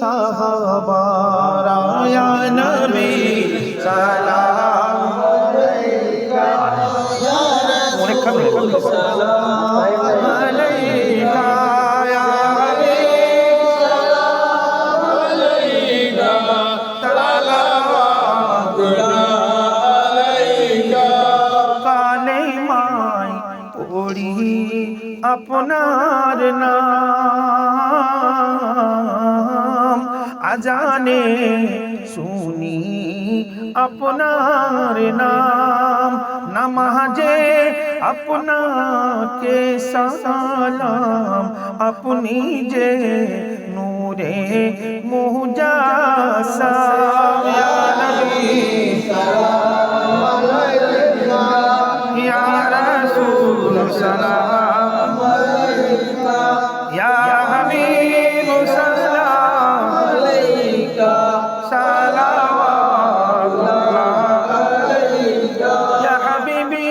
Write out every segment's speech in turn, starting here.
সাহাবারা ইয়া নবী সালাম আলাইকা ইয়া রাসূল সালাম আলাইকা ইয়া হাবিব সালাম আলাইকা সালাওয়াতুল্লাহ আলাইকা কালেমায় পড়ি আপনার নাম আজানে শুনি আপনার নাম নামাজে আপনাকে সালাম আপনি যে নূরে মুজাসসাম ইয়া নবী সালাম আলাইকা ইয়া রাসূল সালাম আলাইকা ইয়া হাবিব সালাম আলাইকা সালাওয়াতুল্লাহ আলাইকা ইয়া হাবিবি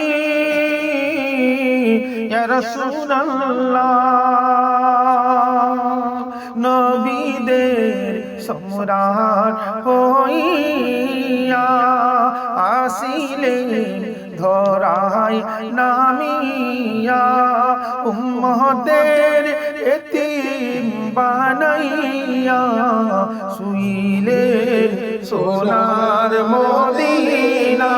ইয়া রাসূলুল্লাহ নবীদের সম্রাট হইয়া আসিলেন ধরায় নামিয়া উম্মতের এতিম বানাইয়া শুইলেন সোনার মদিনা।